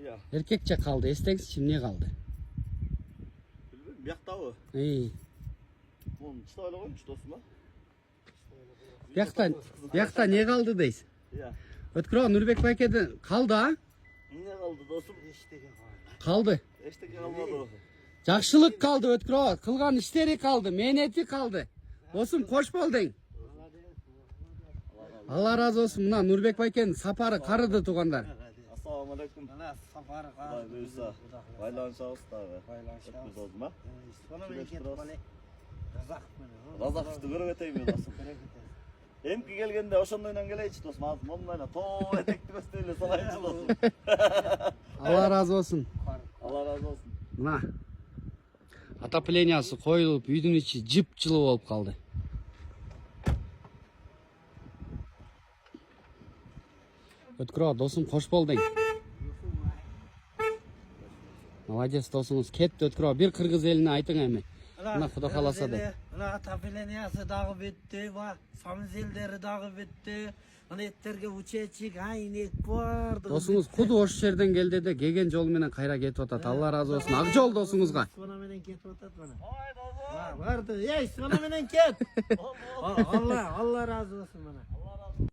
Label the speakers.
Speaker 1: Ya.
Speaker 2: Erkekçe kaldı. Esteksin şimdi kaldı.
Speaker 1: Bilmiyorum. Yakta o.
Speaker 2: İyi.
Speaker 1: Onun çıta öyle koymuş dostum ha.
Speaker 2: Yakta ne kaldı deyiz.
Speaker 1: Ya.
Speaker 2: Ötkür Nurbek Bayke'den kaldı ha?
Speaker 1: Ne kaldı dostum?
Speaker 2: Kaldı.
Speaker 1: İşte kalmadı o.
Speaker 2: Жақшылық kaldı Ötkür Kılgan işleri kaldı. Mehneti kaldı. Dostum hoş buldun. Allah razı olsun. Mına Nurbek Bayke'nin saparı karıdı tuğanlar.
Speaker 1: Assalamu alaikum.
Speaker 3: Ana safarı
Speaker 1: Vay
Speaker 3: kaldı.
Speaker 1: buyursa. Baylanışağız tabi.
Speaker 3: Baylanışağız.
Speaker 1: Biz o zaman.
Speaker 3: Bana ben git bana. Razak beni.
Speaker 1: Razak işte görüp eteyim dostum. Emki gelgende oşondoyla geleyçi dostum. Ağzım onunla to etekli gösteriyle salayıcı dostum.
Speaker 2: Allah razı olsun.
Speaker 1: Allah razı olsun.
Speaker 2: Mına отоплениясы koyulup үйдің içi jip жылы болып kaldı. Ötkür dostum hoş buldun. Молодец досыңыз кетті Ötkür bir Kırgız eline aytın эми. Mına Xudo kalasa da.
Speaker 3: Ana atapeleniyası dağı bitti. Samiz elleri dağı bitti. Ana etlerge uçeçik aynek vardı.
Speaker 2: Досыңыз kudu hoş yerden geldi de gegen jol menen kayra ketip atat. Allah razı olsun. Ak jol dosыңызга.
Speaker 3: Sona menen ketip atat bana. Vardı. Ey sona menen ket. Allah razı olsun bana.